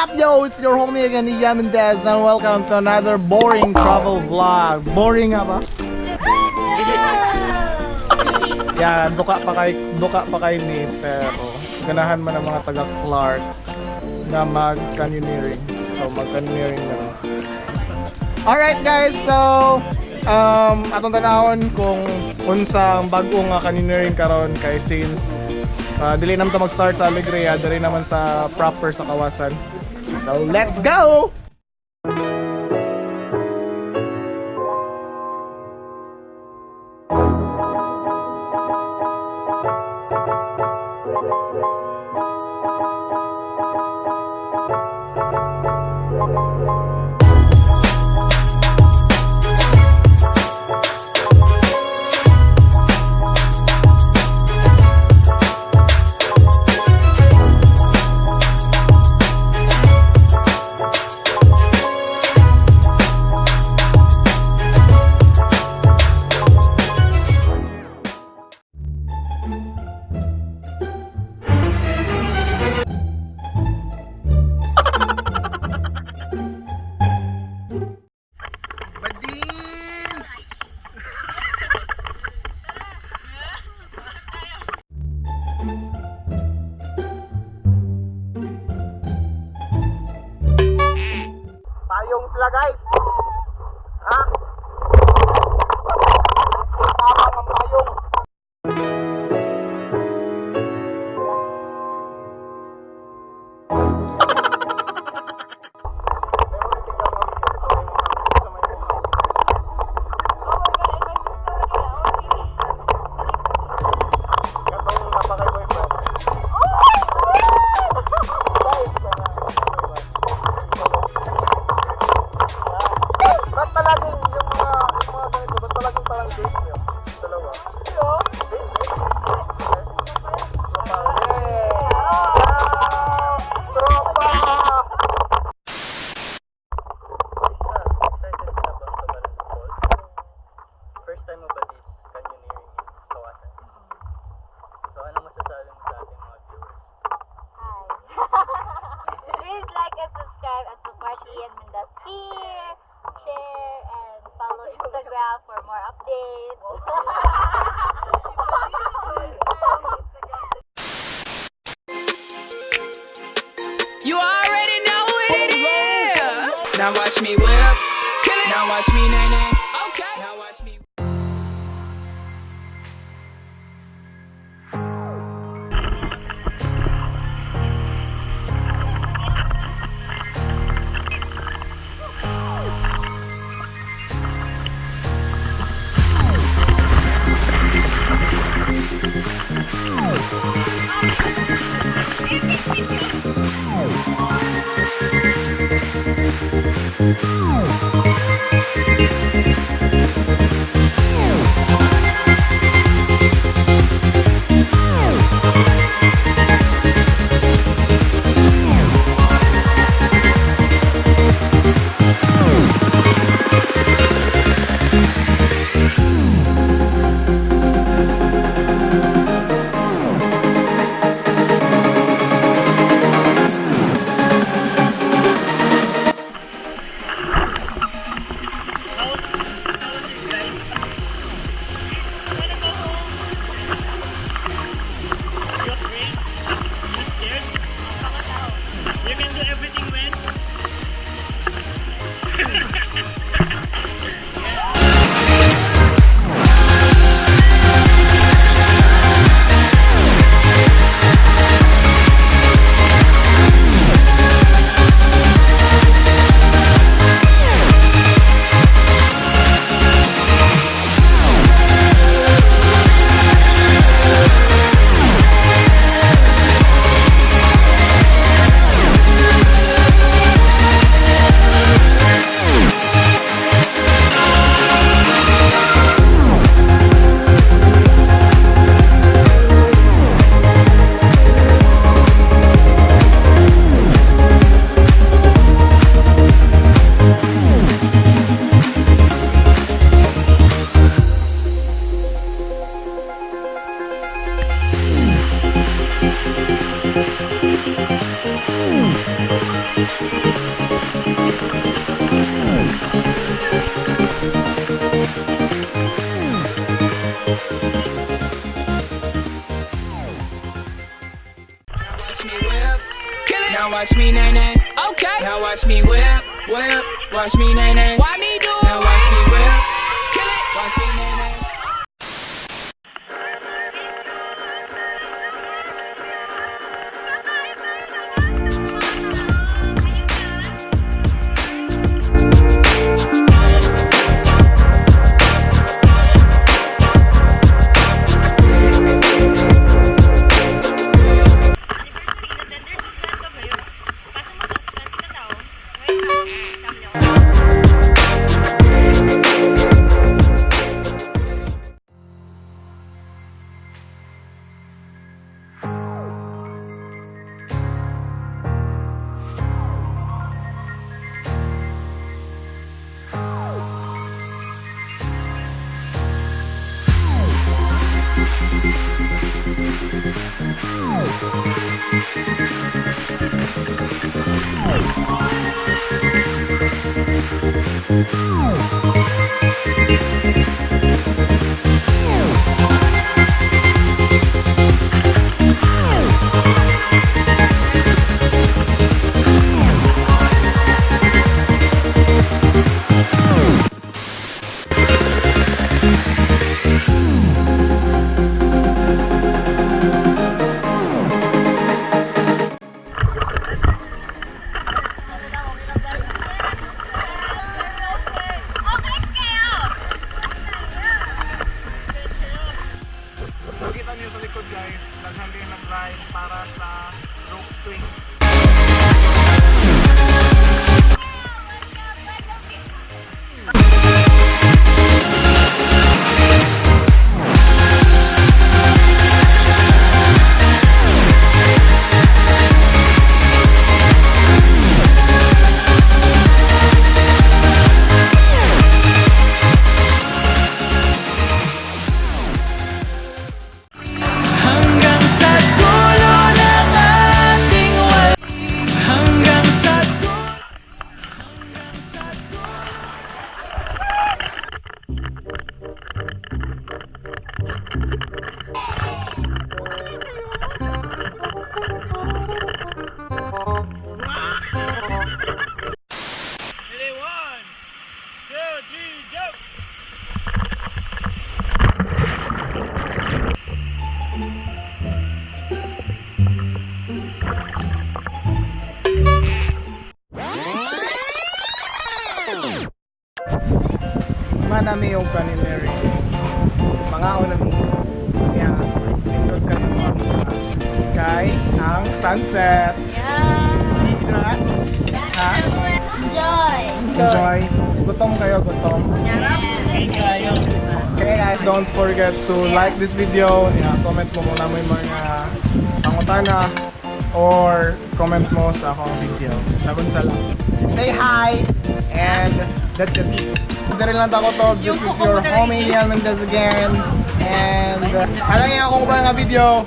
up, yo? It's your homie again, Eiyan, and welcome to another boring travel vlog. Boring nga ba? Yeah, duka pa kay ni, pero ganahan man ang mga taga Clark na mag-canyoneering. So mag-canyoneering na. Alright guys, so atong tanahon kung unsang bag-ong canyoneering karon kay since dili naman ta mag-start sa Alegria, dili naman sa proper sa Kawasan. So let's go! Payong sila guys. Ha? Kasama ng payong. First time mo ba this canyoneering in Kawasan? So ano masasabi mo sa ating mga viewers? Hi! Please like and subscribe and support Eiyan Mendas here. Share and follow Instagram for more updates. You already know what it is. Now watch me whip. Now watch me nay. Okay. Now watch me. watch me nay nay. Okay. Now watch me whip, whip. Watch me nay nay. Why me do it? Now watch me whip. Kill it. Watch me nay nay. Nakita niyo sa likod guys, daghan din ng ride para sa rope swing. Manami yung canyoneering. Mga unami. Kaya, pindot ka naman sa kay ang sunset. Yes. See that? Ha? Enjoy. Enjoy. Gutom kayo, gutom. Okay guys, don't forget to like this video. Yeah, comment mo muna may mga pangutana or comment mo sa akong video. Sabon sa lang. Say hi! And that's it. Dari lang ako to. This is your homie Eiyan again. And halangin ako ba nga video.